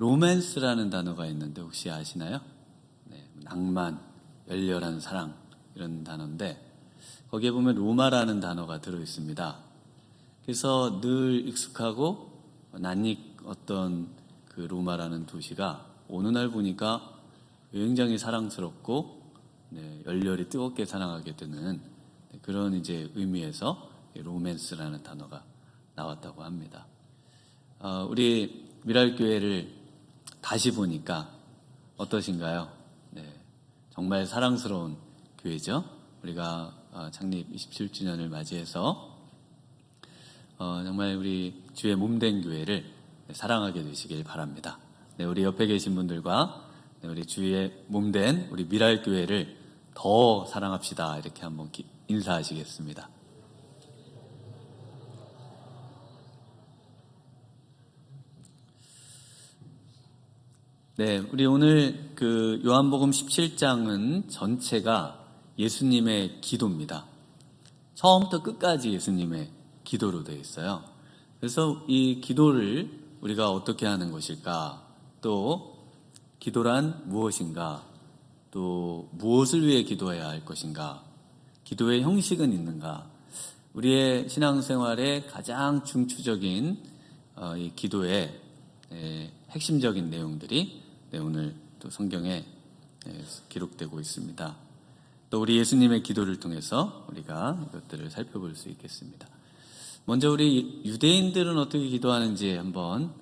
로맨스라는 단어가 있는데 혹시 아시나요? 네, 낭만, 열렬한 사랑 이런 단어인데 거기에 보면 로마라는 단어가 들어 있습니다. 그래서 늘 익숙하고 낯익 어떤 그 로마라는 도시가 어느 날 보니까 굉장히 사랑스럽고 열렬히 뜨겁게 사랑하게 되는 그런 이제 의미에서 로맨스라는 단어가 나왔다고 합니다. 우리 미랄교회를 다시 보니까 어떠신가요? 네, 정말 사랑스러운 교회죠. 우리가 창립 27주년을 맞이해서 정말 우리 주의 몸된 교회를 사랑하게 되시길 바랍니다. 네, 우리 옆에 계신 분들과 우리 주의 몸된 우리 미랄교회를 더 사랑합시다. 이렇게 한번 인사하시겠습니다. 네, 우리 오늘 그 요한복음 17장은 전체가 예수님의 기도입니다. 처음부터 끝까지 예수님의 기도로 되어 있어요. 그래서 이 기도를 우리가 어떻게 하는 것일까? 또 기도란 무엇인가? 또 무엇을 위해 기도해야 할 것인가? 기도의 형식은 있는가? 우리의 신앙생활의 가장 중추적인 이 기도의 핵심적인 내용들이 오늘 또 성경에 기록되고 있습니다. 또 우리 예수님의 기도를 통해서 우리가 이것들을 살펴볼 수 있겠습니다. 먼저 우리 유대인들은 어떻게 기도하는지 한번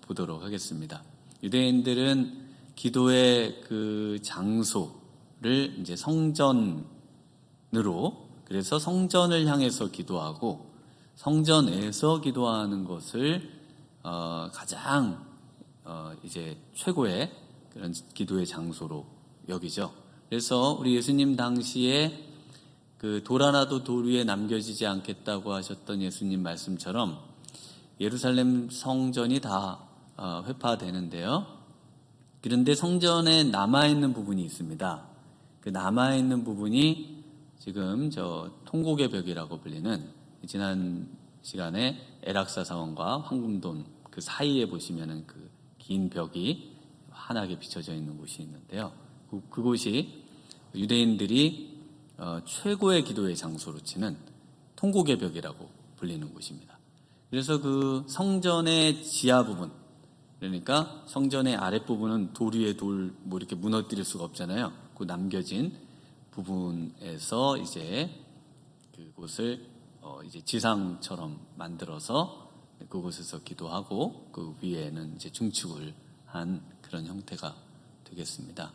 보도록 하겠습니다. 유대인들은 기도의 그 장소를 이제 성전으로, 그래서 성전을 향해서 기도하고 성전에서 기도하는 것을 가장 이제 최고의 그런 기도의 장소로 여기죠. 그래서 우리 예수님 당시에 그 돌 하나도 돌 위에 남겨지지 않겠다고 하셨던 예수님 말씀처럼 예루살렘 성전이 다 회파되는데요. 그런데 성전에 남아있는 부분이 있습니다. 그 남아있는 부분이 지금 통곡의 벽이라고 불리는 지난 시간에 에락사 사원과 황금돈 그 사이에 보시면은 그 긴 벽이 환하게 비춰져 있는 곳이 있는데요. 그곳이 유대인들이 최고의 기도의 장소로 치는 통곡의 벽이라고 불리는 곳입니다. 그래서 그 성전의 지하 부분, 그러니까 성전의 아랫부분은 돌 위에 돌 뭐 이렇게 무너뜨릴 수가 없잖아요. 그 남겨진 부분에서 이제 그곳을 이제 지상처럼 만들어서 그곳에서 기도하고 그 위에는 이제 중축을 한 그런 형태가 되겠습니다.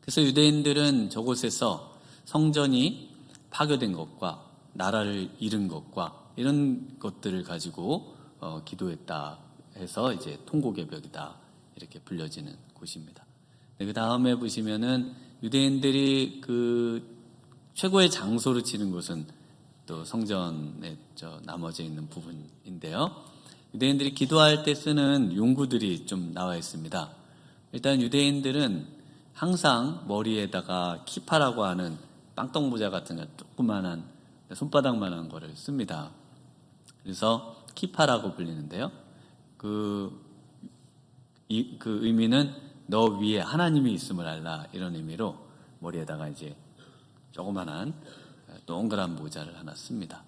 그래서 유대인들은 저곳에서 성전이 파괴된 것과 나라를 잃은 것과 이런 것들을 가지고 기도했다 해서 이제 통곡의 벽이다 이렇게 불려지는 곳입니다. 그 다음에 보시면은 유대인들이 그 최고의 장소로 치는 곳은 또 성전에 나머져 있는 부분인데요. 유대인들이 기도할 때 쓰는 용구들이 좀 나와 있습니다. 일단 유대인들은 항상 머리에다가 키파라고 하는 빵떡모자 같은 조그만한 손바닥만한 거를 씁니다. 그래서 키파라고 불리는데요. 그 의미는 너 위에 하나님이 있음을 알라 이런 의미로 머리에다가 이제 조그만한 동그란 모자를 하나 씁니다.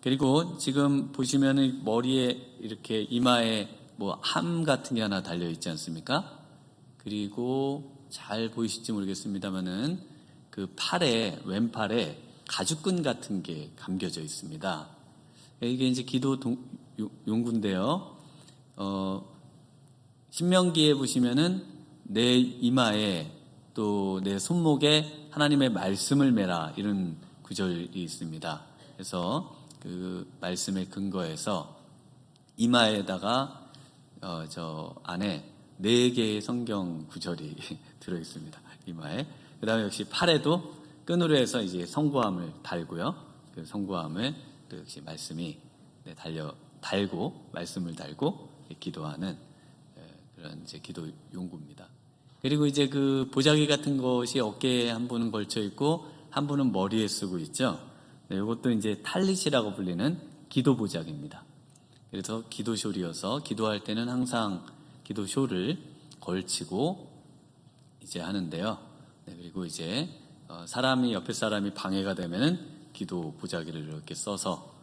그리고 지금 보시면은 머리에 이렇게 이마에 뭐 함 같은 게 하나 달려 있지 않습니까? 그리고 잘 보이실지 모르겠습니다만은 그 팔에 왼팔에 가죽끈 같은 게 감겨져 있습니다. 이게 이제 기도 용구인데요. 신명기에 보시면은 내 이마에 또 내 손목에 하나님의 말씀을 매라 이런 구절이 있습니다. 그래서 그 말씀의 근거에서 이마에다가 저 안에 4개의 성경 구절이 들어 있습니다. 이마에. 그 다음에 역시 팔에도 끈으로 해서 이제 성구함을 달고요. 그 성구함을 또 역시 말씀이 달고 말씀을 달고 기도하는 그런 이제 기도 용구입니다. 그리고 이제 그 보자기 같은 것이 어깨에 한 분은 걸쳐 있고 한 분은 머리에 쓰고 있죠. 이것도 이제 탈릿이라고 불리는 기도 보자기입니다. 그래서 기도쇼리여서 기도할 때는 항상 기도쇼를 걸치고 이제 하는데요. 네, 그리고 이제 옆에 사람이 방해가 되면은 기도 보자기를 이렇게 써서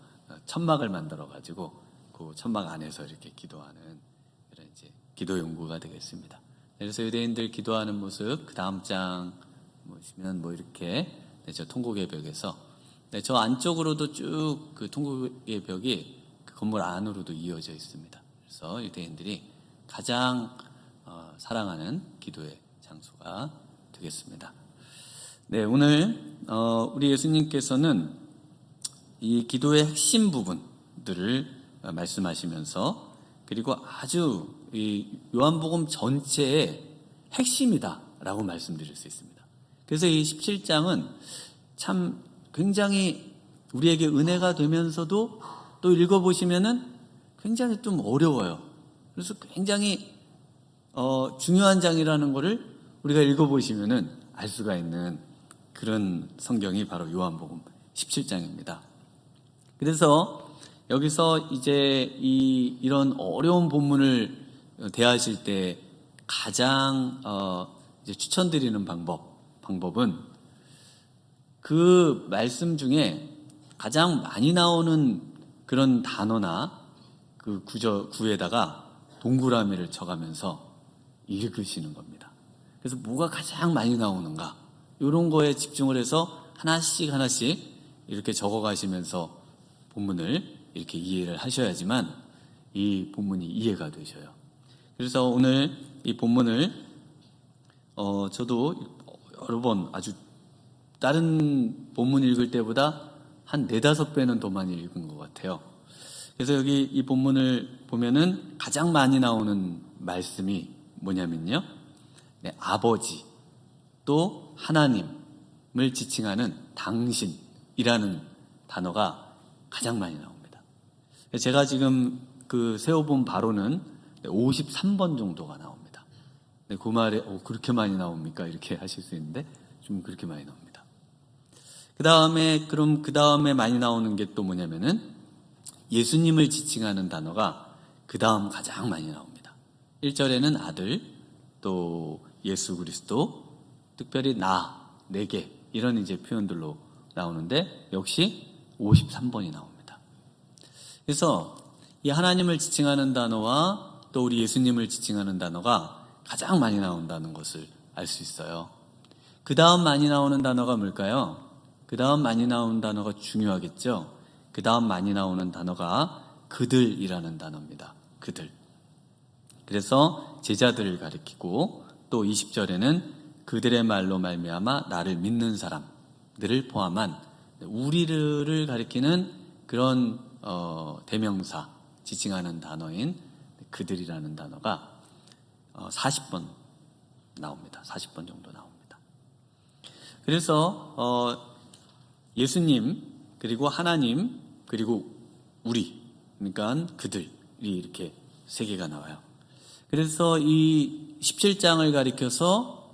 천막을 만들어 가지고 그 천막 안에서 이렇게 기도하는 이런 이제 기도 연구가 되겠습니다. 그래서 유대인들 기도하는 모습 그 다음 장 보시면 이렇게 저 통곡의 벽에서 저 안쪽으로도 쭉 그 통곡의 벽이 그 건물 안으로도 이어져 있습니다. 그래서 유대인들이 가장 사랑하는 기도의 장소가 되겠습니다. 네, 오늘 우리 예수님께서는 이 기도의 핵심 부분들을 말씀하시면서 그리고 아주 이 요한복음 전체의 핵심이다라고 말씀드릴 수 있습니다. 그래서 이 17장은 참 굉장히 우리에게 은혜가 되면서도 또 읽어보시면은 굉장히 좀 어려워요. 그래서 굉장히 중요한 장이라는 것을 우리가 읽어보시면은 알 수가 있는 그런 성경이 바로 요한복음 17장입니다. 그래서 여기서 이제 이런 어려운 본문을 대하실 때 가장 이제 추천드리는 방법은 그 말씀 중에 가장 많이 나오는 그런 단어나 그 구에다가 동그라미를 쳐가면서 읽으시는 겁니다. 그래서 뭐가 가장 많이 나오는가 이런 거에 집중을 해서 하나씩 이렇게 적어가시면서 본문을 이렇게 이해를 하셔야지만 이 본문이 이해가 되셔요. 그래서 오늘 이 본문을 저도 여러 번 아주 다른 본문 읽을 때보다 한 4-5배는 더 많이 읽은 것 같아요. 그래서 여기 이 본문을 보면은 가장 많이 나오는 말씀이 뭐냐면요. 네, 아버지 또 하나님을 지칭하는 당신이라는 단어가 가장 많이 나옵니다. 제가 지금 그 세어본 바로는 53번 정도가 나옵니다. 그 말에 그렇게 많이 나옵니까? 이렇게 하실 수 있는데 좀 그렇게 많이 나옵니다. 그 다음에 많이 나오는 게 또 뭐냐면은 예수님을 지칭하는 단어가 그 다음 가장 많이 나옵니다. 1절에는 아들, 또 예수 그리스도, 특별히 내게 이런 이제 표현들로 나오는데 역시 53번이 나옵니다. 그래서 이 하나님을 지칭하는 단어와 또 우리 예수님을 지칭하는 단어가 가장 많이 나온다는 것을 알 수 있어요. 그 다음 많이 나오는 단어가 뭘까요? 그 다음 많이 나오는 단어가 중요하겠죠? 그 다음 많이 나오는 단어가 그들이라는 단어입니다. 그들. 그래서 제자들을 가리키고 또 20절에는 그들의 말로 말미암아 나를 믿는 사람들을 포함한 우리를 가리키는 그런 대명사 지칭하는 단어인 그들이라는 단어가 40번 나옵니다. 40번 정도 나옵니다. 그래서 예수님 그리고 하나님 그리고 우리 그러니까 그들이 이렇게 3개가 나와요. 그래서 이 17장을 가리켜서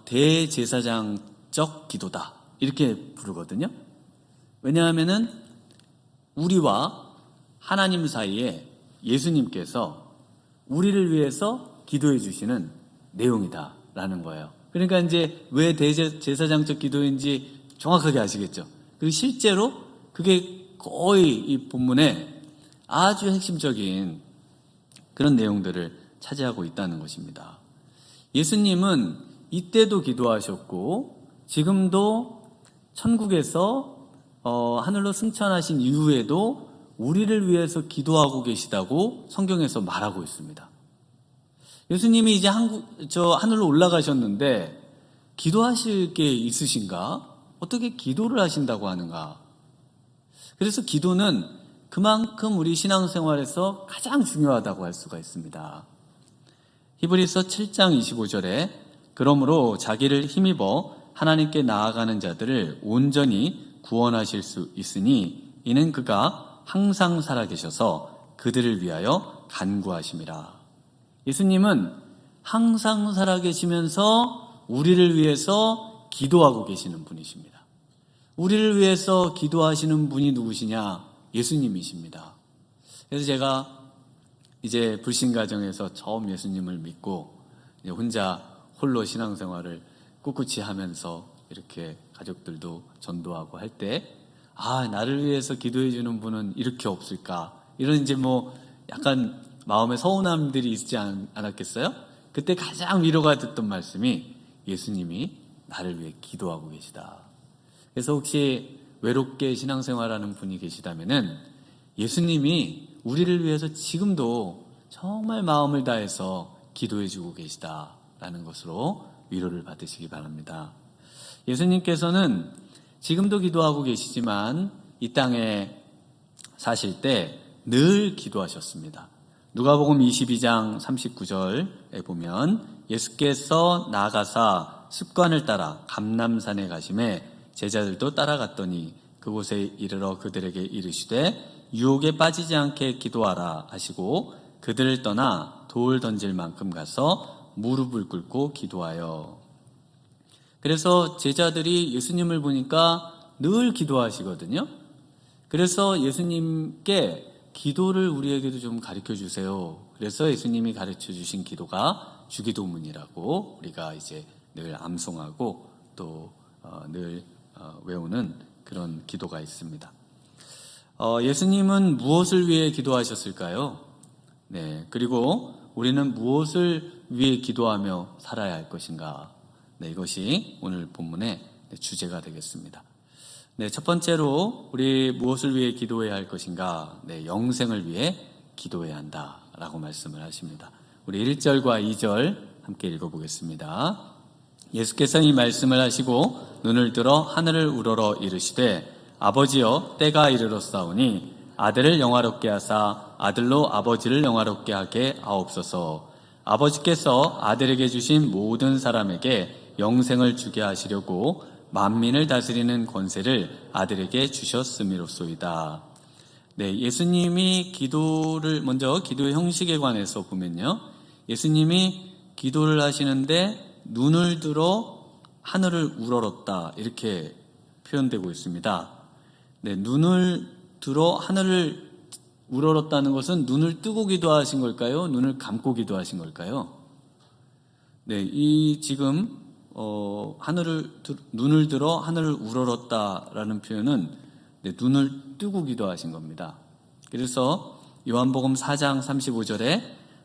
대제사장적 기도다 이렇게 부르거든요. 왜냐하면은 우리와 하나님 사이에 예수님께서 우리를 위해서 기도해 주시는 내용이다라는 거예요. 그러니까 이제 왜 대제사장적 기도인지 정확하게 아시겠죠? 그리고 실제로 그게 거의 이 본문에 아주 핵심적인 그런 내용들을 차지하고 있다는 것입니다. 예수님은 이때도 기도하셨고 지금도 천국에서 하늘로 승천하신 이후에도 우리를 위해서 기도하고 계시다고 성경에서 말하고 있습니다. 예수님이 이제 하늘로 올라가셨는데 기도하실 게 있으신가? 어떻게 기도를 하신다고 하는가? 그래서 기도는 그만큼 우리 신앙생활에서 가장 중요하다고 할 수가 있습니다. 히브리서 7장 25절에 그러므로 자기를 힘입어 하나님께 나아가는 자들을 온전히 구원하실 수 있으니 이는 그가 항상 살아계셔서 그들을 위하여 간구하심이라. 예수님은 항상 살아계시면서 우리를 위해서 기도하고 계시는 분이십니다. 우리를 위해서 기도하시는 분이 누구시냐? 예수님이십니다. 그래서 제가 이제 불신 가정에서 처음 예수님을 믿고 이제 혼자 홀로 신앙생활을 꿋꿋이 하면서 이렇게 가족들도 전도하고 할 때, 나를 위해서 기도해 주는 분은 이렇게 없을까? 이런 이제 뭐 약간 마음에 서운함들이 있지 않았겠어요? 그때 가장 위로가 됐던 말씀이 예수님이 나를 위해 기도하고 계시다. 그래서 혹시 외롭게 신앙생활하는 분이 계시다면은 예수님이 우리를 위해서 지금도 정말 마음을 다해서 기도해 주고 계시다라는 것으로 위로를 받으시기 바랍니다. 예수님께서는 지금도 기도하고 계시지만 이 땅에 사실 때 늘 기도하셨습니다. 누가복음 22장 39절에 보면 예수께서 나가사 습관을 따라 감람산에 가심에 제자들도 따라갔더니 그곳에 이르러 그들에게 이르시되 유혹에 빠지지 않게 기도하라 하시고 그들을 떠나 돌 던질 만큼 가서 무릎을 꿇고 기도하여. 그래서 제자들이 예수님을 보니까 늘 기도하시거든요. 그래서 예수님께 기도를 우리에게도 좀 가르쳐 주세요. 그래서 예수님이 가르쳐 주신 기도가 주기도문이라고 우리가 이제 늘 암송하고 또 늘 외우는 그런 기도가 있습니다. 예수님은 무엇을 위해 기도하셨을까요? 네, 그리고 우리는 무엇을 위해 기도하며 살아야 할 것인가? 네, 이것이 오늘 본문의 주제가 되겠습니다. 네, 첫 번째로 우리 무엇을 위해 기도해야 할 것인가? 네, 영생을 위해 기도해야 한다라고 말씀을 하십니다. 우리 1절과 2절 함께 읽어보겠습니다. 예수께서 이 말씀을 하시고 눈을 들어 하늘을 우러러 이르시되 아버지여 때가 이르렀사오니 아들을 영화롭게 하사 아들로 아버지를 영화롭게 하게 하옵소서. 아버지께서 아들에게 주신 모든 사람에게 영생을 주게 하시려고 만민을 다스리는 권세를 아들에게 주셨음이로소이다. 네, 예수님이 기도를 먼저 기도의 형식에 관해서 보면요, 예수님이 기도를 하시는데 눈을 들어 하늘을 우러렀다 이렇게 표현되고 있습니다. 네, 눈을 들어 하늘을 우러렀다는 것은 눈을 뜨고 기도하신 걸까요? 눈을 감고 기도하신 걸까요? 네, 이 지금 눈을 들어 하늘을 우러렀다라는 표현은 눈을 뜨고 기도하신 겁니다. 그래서 요한복음 4장 35절에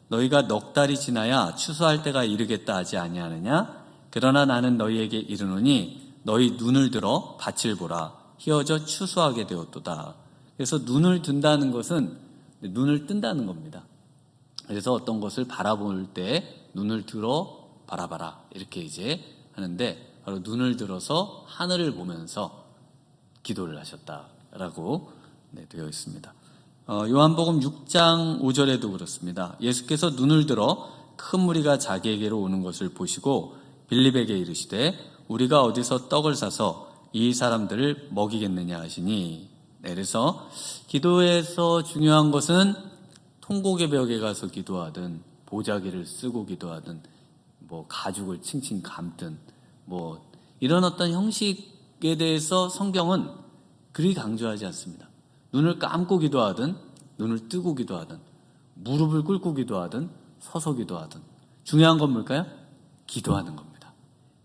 너희가 넉 달이 지나야 추수할 때가 이르겠다 하지 아니하느냐? 그러나 나는 너희에게 이르노니 너희 눈을 들어 밭을 보라. 희어져 추수하게 되었도다. 그래서 눈을 든다는 것은 눈을 뜬다는 겁니다. 그래서 어떤 것을 바라볼 때 눈을 들어 바라봐라 이렇게 이제 하는데 바로 눈을 들어서 하늘을 보면서 기도를 하셨다라고 되어 있습니다. 요한복음 6장 5절에도 그렇습니다. 예수께서 눈을 들어 큰 무리가 자기에게로 오는 것을 보시고 빌립에게 이르시되 우리가 어디서 떡을 사서 이 사람들을 먹이겠느냐 하시니. 그래서 기도에서 중요한 것은 통곡의 벽에 가서 기도하든 보자기를 쓰고 기도하든 뭐 가죽을 칭칭 감든 뭐 이런 어떤 형식에 대해서 성경은 그리 강조하지 않습니다. 눈을 감고 기도하든 눈을 뜨고 기도하든 무릎을 꿇고 기도하든 서서 기도하든 중요한 건 뭘까요? 기도하는 겁니다.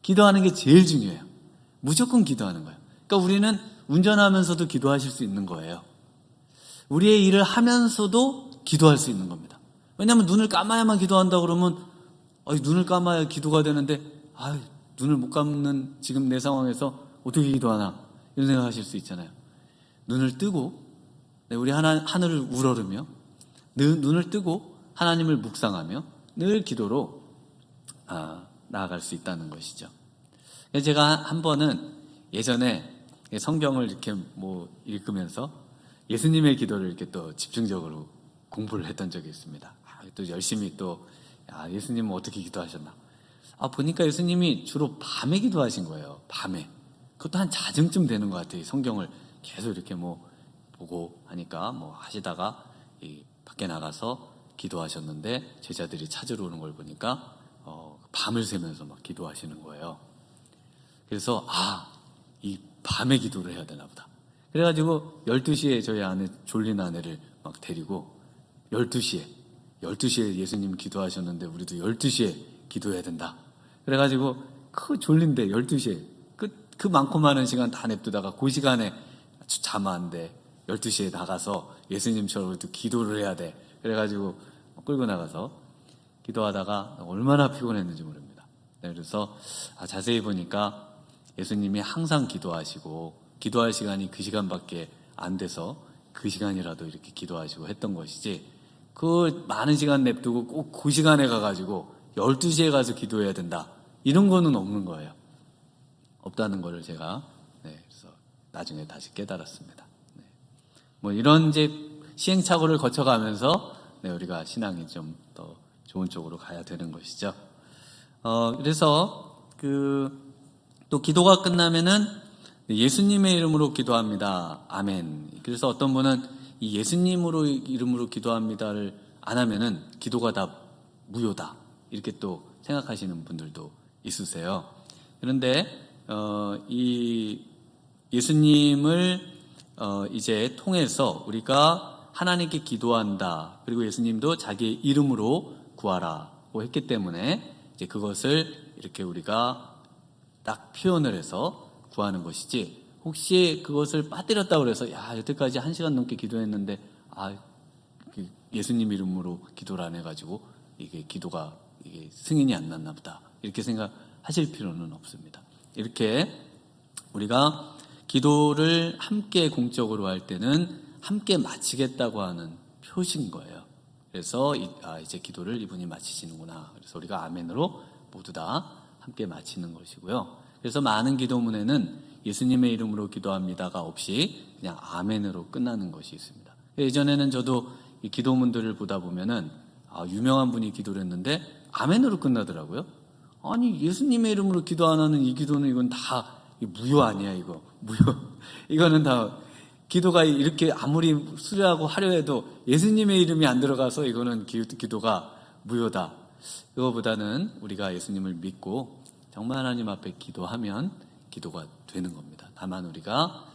기도하는 게 제일 중요해요. 무조건 기도하는 거예요. 그러니까 우리는 운전하면서도 기도하실 수 있는 거예요. 우리의 일을 하면서도 기도할 수 있는 겁니다. 왜냐하면 눈을 감아야만 기도한다 그러면 눈을 감아야 기도가 되는데 눈을 못 감는 지금 내 상황에서 어떻게 기도하나 이런 생각하실 수 있잖아요. 눈을 뜨고 우리 하늘을 우러르며 눈을 뜨고 하나님을 묵상하며 늘 기도로 나아갈 수 있다는 것이죠. 제가 한 번은 예전에 성경을 이렇게 읽으면서 예수님의 기도를 이렇게 또 집중적으로 공부를 했던 적이 있습니다. 또 열심히 또 예수님은 어떻게 기도하셨나? 보니까 예수님이 주로 밤에 기도하신 거예요. 밤에. 그것도 한 자정쯤 되는 것 같아요. 성경을 계속 이렇게 보고 하니까 하시다가 밖에 나가서 기도하셨는데 제자들이 찾으러 오는 걸 보니까 밤을 새면서 막 기도하시는 거예요. 그래서 이 밤에 기도를 해야 되나 보다. 그래가지고 12시에 저희 졸린 아내를 막 데리고 12시에 12시에 예수님 기도하셨는데 우리도 12시에 기도해야 된다. 그래가지고 졸린데 12시에 그 많고 많은 시간 다 냅두다가 그 시간에 자면 안 돼. 12시에 나가서 예수님처럼 우리도 기도를 해야 돼. 그래가지고 끌고 나가서 기도하다가 얼마나 피곤했는지 모릅니다. 그래서 자세히 보니까 예수님이 항상 기도하시고 기도할 시간이 그 시간밖에 안 돼서 그 시간이라도 이렇게 기도하시고 했던 것이지, 그 많은 시간 냅두고 꼭 그 시간에 가가지고 12시에 가서 기도해야 된다, 이런 거는 없는 거예요. 없다는 거를 제가 그래서 나중에 다시 깨달았습니다. 뭐 이런 이제 시행착오를 거쳐가면서 우리가 신앙이 좀 더 좋은 쪽으로 가야 되는 것이죠. 그래서 또 기도가 끝나면은 예수님의 이름으로 기도합니다. 아멘. 그래서 어떤 분은 이 예수님으로 이름으로 기도합니다를 안 하면은 기도가 다 무효다, 이렇게 또 생각하시는 분들도 있으세요. 그런데 이 예수님을 이제 통해서 우리가 하나님께 기도한다, 그리고 예수님도 자기의 이름으로 구하라고 했기 때문에 이제 그것을 이렇게 우리가 딱 표현을 해서 구하는 것이지, 혹시 그것을 빠뜨렸다고 해서 여태까지 1시간 넘게 기도했는데 예수님 이름으로 기도를 안 해가지고 이게 기도가 승인이 안 났나 보다, 이렇게 생각하실 필요는 없습니다. 이렇게 우리가 기도를 함께 공적으로 할 때는 함께 마치겠다고 하는 표시인 거예요. 그래서 이제 기도를 이분이 마치시는구나. 그래서 우리가 아멘으로 모두 다 함께 마치는 것이고요. 그래서 많은 기도문에는 예수님의 이름으로 기도합니다가 없이 그냥 아멘으로 끝나는 것이 있습니다. 예전에는 저도 이 기도문들을 보다 보면은 유명한 분이 기도를 했는데 아멘으로 끝나더라고요. 아니, 예수님의 이름으로 기도 안 하는 이 기도는 이건 다 무효 아니야, 이거. 무효. 이거는 다 기도가 이렇게 아무리 수려하고 화려해도 예수님의 이름이 안 들어가서 이거는 기도가 무효다. 그거보다는 우리가 예수님을 믿고 정말 하나님 앞에 기도하면 기도가 되는 겁니다. 다만 우리가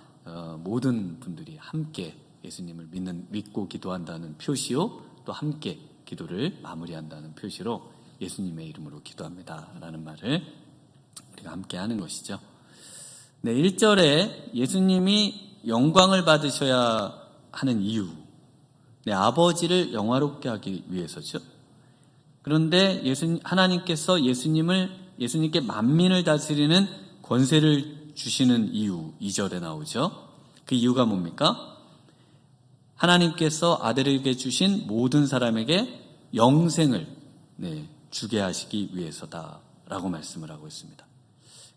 모든 분들이 함께 예수님을 믿고 기도한다는 표시요, 또 함께 기도를 마무리한다는 표시로 예수님의 이름으로 기도합니다라는 말을 우리가 함께 하는 것이죠. 1절에 예수님이 영광을 받으셔야 하는 이유, 아버지를 영화롭게 하기 위해서죠. 그런데 하나님께서 예수님께 만민을 다스리는 권세를 주시는 이유, 2절에 나오죠. 그 이유가 뭡니까? 하나님께서 아들에게 주신 모든 사람에게 영생을 주게 하시기 위해서다라고 말씀을 하고 있습니다.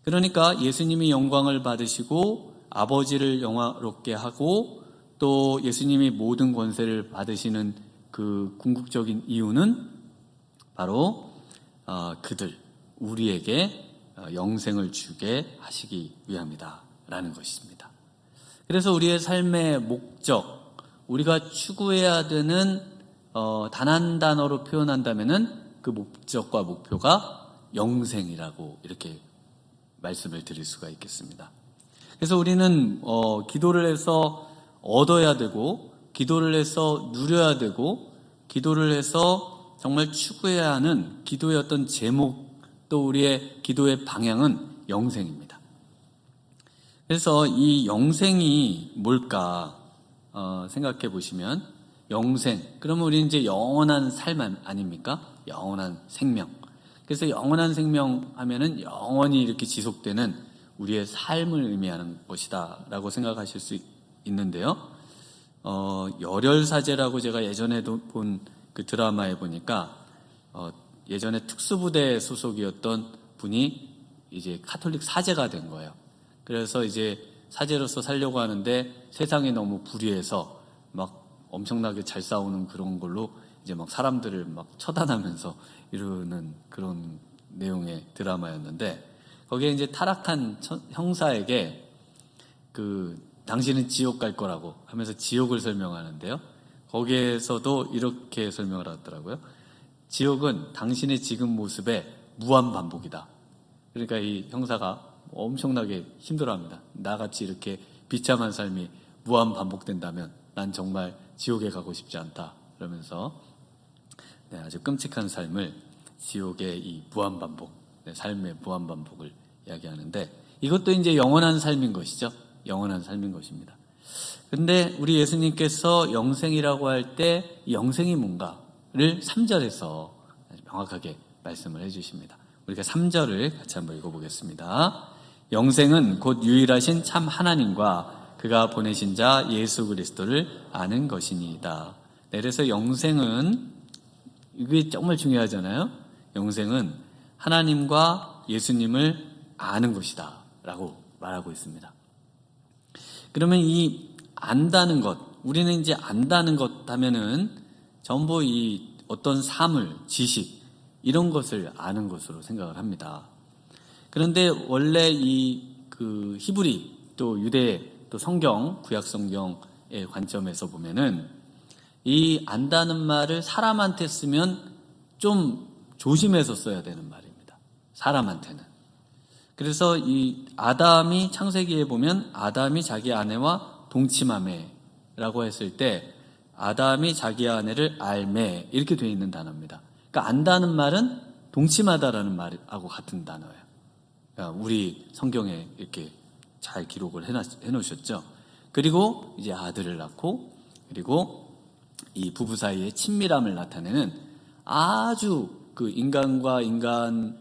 그러니까 예수님이 영광을 받으시고 아버지를 영화롭게 하고 또 예수님이 모든 권세를 받으시는 그 궁극적인 이유는 바로 우리에게 영생을 주게 하시기 위함이다라는 것입니다. 그래서 우리의 삶의 목적, 우리가 추구해야 되는 단 한 단어로 표현한다면은 그 목적과 목표가 영생이라고 이렇게 말씀을 드릴 수가 있겠습니다. 그래서 우리는 기도를 해서 얻어야 되고, 기도를 해서 누려야 되고, 기도를 해서 정말 추구해야 하는 기도의 어떤 제목, 또 우리의 기도의 방향은 영생입니다. 그래서 이 영생이 뭘까 생각해 보시면, 영생, 그러면 우리는 이제 영원한 삶 아닙니까? 영원한 생명. 그래서 영원한 생명 하면은 영원히 이렇게 지속되는 우리의 삶을 의미하는 것이다 라고 생각하실 수 있는데요. 열혈사제라고 제가 예전에도 본 그 드라마에 보니까 예전에 특수부대 소속이었던 분이 이제 카톨릭 사제가 된 거예요. 그래서 이제 사제로서 살려고 하는데 세상이 너무 불의해서 막 엄청나게 잘 싸우는 그런 걸로 이제 막 사람들을 막 처단하면서 이러는 그런 내용의 드라마였는데, 거기에 이제 타락한 형사에게 당신은 지옥 갈 거라고 하면서 지옥을 설명하는데요. 거기에서도 이렇게 설명을 하더라고요. 지옥은 당신의 지금 모습의 무한 반복이다. 그러니까 이 형사가 엄청나게 힘들어합니다. 나같이 이렇게 비참한 삶이 무한 반복된다면 난 정말 지옥에 가고 싶지 않다, 그러면서 아주 끔찍한 삶을 지옥의 이 무한반복, 삶의 무한반복을 이야기하는데 이것도 이제 영원한 삶인 것이죠. 영원한 삶인 것입니다. 근데 우리 예수님께서 영생이라고 할 때 영생이 뭔가를 3절에서 명확하게 말씀을 해주십니다. 우리가 3절을 같이 한번 읽어보겠습니다. 영생은 곧 유일하신 참 하나님과 그가 보내신 자 예수 그리스도를 아는 것이니이다. 그래서 영생은 이게 정말 중요하잖아요. 영생은 하나님과 예수님을 아는 것이다 라고 말하고 있습니다. 그러면 이 안다는 것, 우리는 이제 안다는 것 하면은 전부 이 어떤 사물, 지식 이런 것을 아는 것으로 생각을 합니다. 그런데 원래 그 히브리 또 유대 또 성경, 구약 성경의 관점에서 보면은 이 안다는 말을 사람한테 쓰면 좀 조심해서 써야 되는 말입니다. 사람한테는. 그래서 이 아담이 창세기에 보면 아담이 자기 아내와 동침하매라고 했을 때 아담이 자기 아내를 알매 이렇게 되어 있는 단어입니다. 그러니까 안다는 말은 동침하다라는 말하고 같은 단어예요. 그러니까 우리 성경에 이렇게 잘 기록을 해놓으셨죠. 그리고 이제 아들을 낳고 그리고 이 부부 사이의 친밀함을 나타내는 아주 그 인간과 인간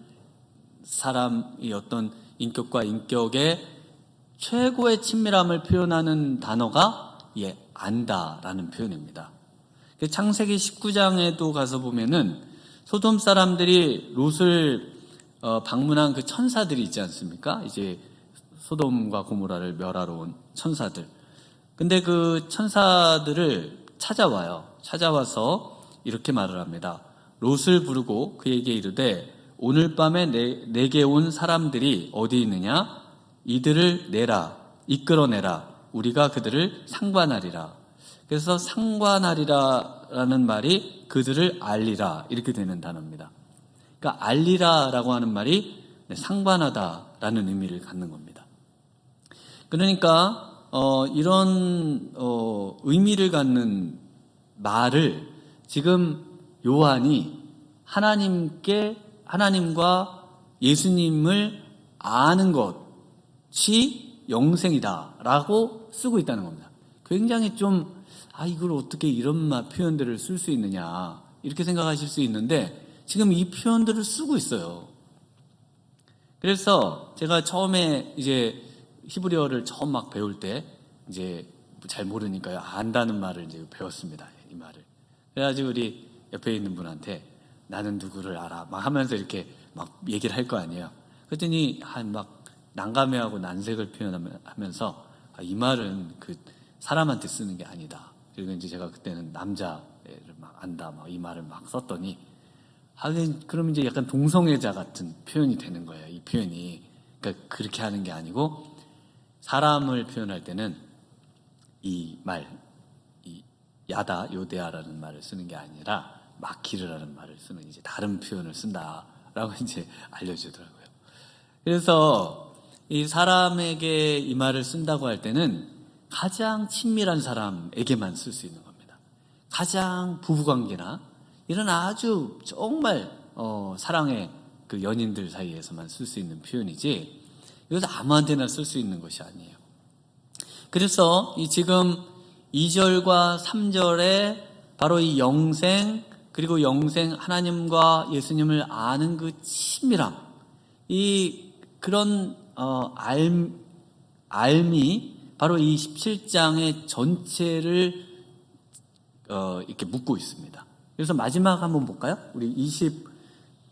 사람의 어떤 인격과 인격의 최고의 친밀함을 표현하는 단어가 안다라는 표현입니다. 창세기 19장에도 가서 보면은 소돔 사람들이 롯을 방문한 그 천사들이 있지 않습니까? 이제 소돔과 고모라를 멸하러 온 천사들. 근데 그 천사들을 찾아와서 이렇게 말을 합니다. 롯을 부르고 그에게 이르되 오늘 밤에 내게 온 사람들이 어디 있느냐? 이들을 이끌어내라. 우리가 그들을 상관하리라. 그래서 상관하리라라는 말이 그들을 알리라 이렇게 되는 단어입니다. 그러니까 알리라라고 하는 말이 상관하다라는 의미를 갖는 겁니다. 그러니까 이런 의미를 갖는 말을 지금 요한이 하나님과 예수님을 아는 것이 영생이다라고 쓰고 있다는 겁니다. 굉장히 좀 이걸 어떻게 이런 표현들을 쓸 수 있느냐 이렇게 생각하실 수 있는데 지금 이 표현들을 쓰고 있어요. 그래서 제가 처음에 이제 히브리어를 처음 막 배울 때 이제 잘 모르니까요 안다는 말을 이제 배웠습니다. 이 말을. 그래가지고 우리 옆에 있는 분한테 나는 누구를 알아 막 하면서 이렇게 막 얘기를 할 거 아니에요. 그랬더니 막 난감해하고 난색을 표현하면서 이 말은 그 사람한테 쓰는 게 아니다. 그리고 이제 제가 그때는 남자를 막 안다 막 이 말을 막 썼더니 그럼 이제 약간 동성애자 같은 표현이 되는 거예요. 이 표현이. 그러니까 그렇게 하는 게 아니고 사람을 표현할 때는 이 야다 요데아라는 말을 쓰는 게 아니라 마키르라는 말을 쓰는 이제 다른 표현을 쓴다라고 이제 알려주더라고요. 그래서 이 사람에게 이 말을 쓴다고 할 때는 가장 친밀한 사람에게만 쓸 수 있는 겁니다. 가장 부부관계나 이런 아주 정말 사랑의 그 연인들 사이에서만 쓸 수 있는 표현이지 이것도 아무한테나 쓸 수 있는 것이 아니에요. 그래서 지금 2절과 3절에 바로 이 영생 그리고 영생 하나님과 예수님을 아는 그 친밀함 그런 알미 바로 이 17장의 전체를 이렇게 묶고 있습니다. 그래서 마지막 한번 볼까요? 우리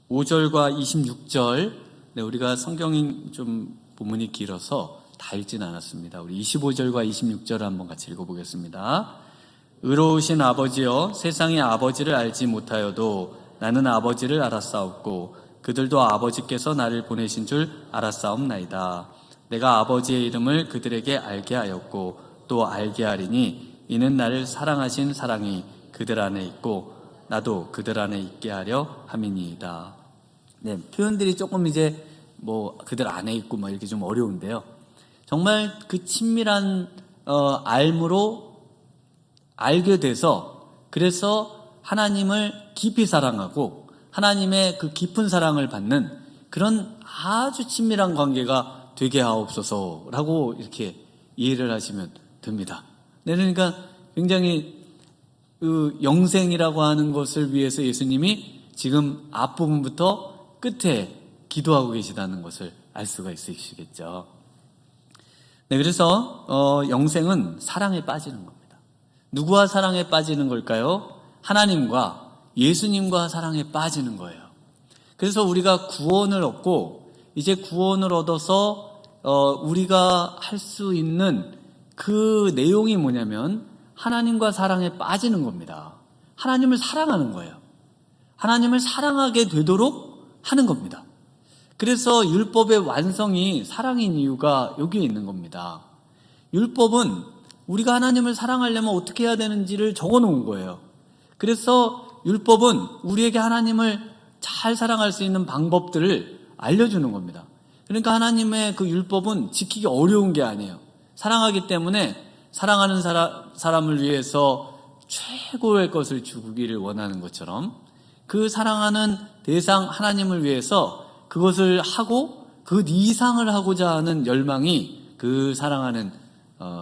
25절과 26절 우리가 성경이 좀 본문이 길어서 다 읽진 않았습니다. 우리 25절과 26절을 한번 같이 읽어보겠습니다. 의로우신 아버지여 세상의 아버지를 알지 못하여도 나는 아버지를 알았사옵고 그들도 아버지께서 나를 보내신 줄 알았사옵나이다. 내가 아버지의 이름을 그들에게 알게 하였고 또 알게 하리니 이는 나를 사랑하신 사랑이 그들 안에 있고 나도 그들 안에 있게 하려 함이니이다. 표현들이 조금 이제 그들 안에 있고 이렇게 좀 어려운데요. 정말 그 친밀한 알므로 알게 돼서 그래서 하나님을 깊이 사랑하고 하나님의 그 깊은 사랑을 받는 그런 아주 친밀한 관계가 되게 하옵소서라고 이렇게 이해를 하시면 됩니다. 그러니까 굉장히 그 영생이라고 하는 것을 위해서 예수님이 지금 앞부분부터 끝에 기도하고 계시다는 것을 알 수가 있으시겠죠. 네, 그래서 영생은 사랑에 빠지는 겁니다. 누구와 사랑에 빠지는 걸까요? 하나님과 예수님과 사랑에 빠지는 거예요. 그래서 우리가 구원을 얻고 이제 구원을 얻어서 우리가 할 수 있는 그 내용이 뭐냐면 하나님과 사랑에 빠지는 겁니다. 하나님을 사랑하는 거예요. 하나님을 사랑하게 되도록 하는 겁니다. 그래서 율법의 완성이 사랑인 이유가 여기에 있는 겁니다. 율법은 우리가 하나님을 사랑하려면 어떻게 해야 되는지를 적어 놓은 거예요. 그래서 율법은 우리에게 하나님을 잘 사랑할 수 있는 방법들을 알려주는 겁니다. 그러니까 하나님의 그 율법은 지키기 어려운 게 아니에요. 사랑하기 때문에 사랑하는 사람을 위해서 최고의 것을 주기를 원하는 것처럼 그 사랑하는 대상 하나님을 위해서 그것을 하고 그 이상을 하고자 하는 열망이 그 사랑하는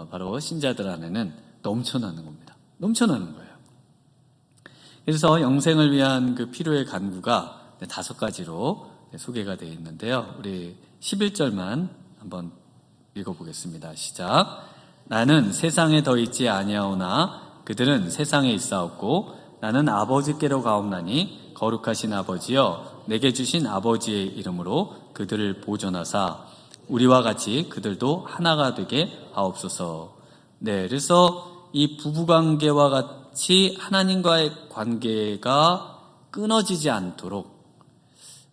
바로 신자들 안에는 넘쳐나는 겁니다. 넘쳐나는 거예요. 그래서 영생을 위한 그 필요의 간구가 5가지로 소개가 되어 있는데요. 우리 11절만 한번 읽어보겠습니다. 시작. 나는 세상에 더 있지 아니하오나 그들은 세상에 있사옵고 나는 아버지께로 가옵나니 거룩하신 아버지여 내게 주신 아버지의 이름으로 그들을 보존하사 우리와 같이 그들도 하나가 되게 하옵소서. 네, 그래서 이 부부관계와 같이 하나님과의 관계가 끊어지지 않도록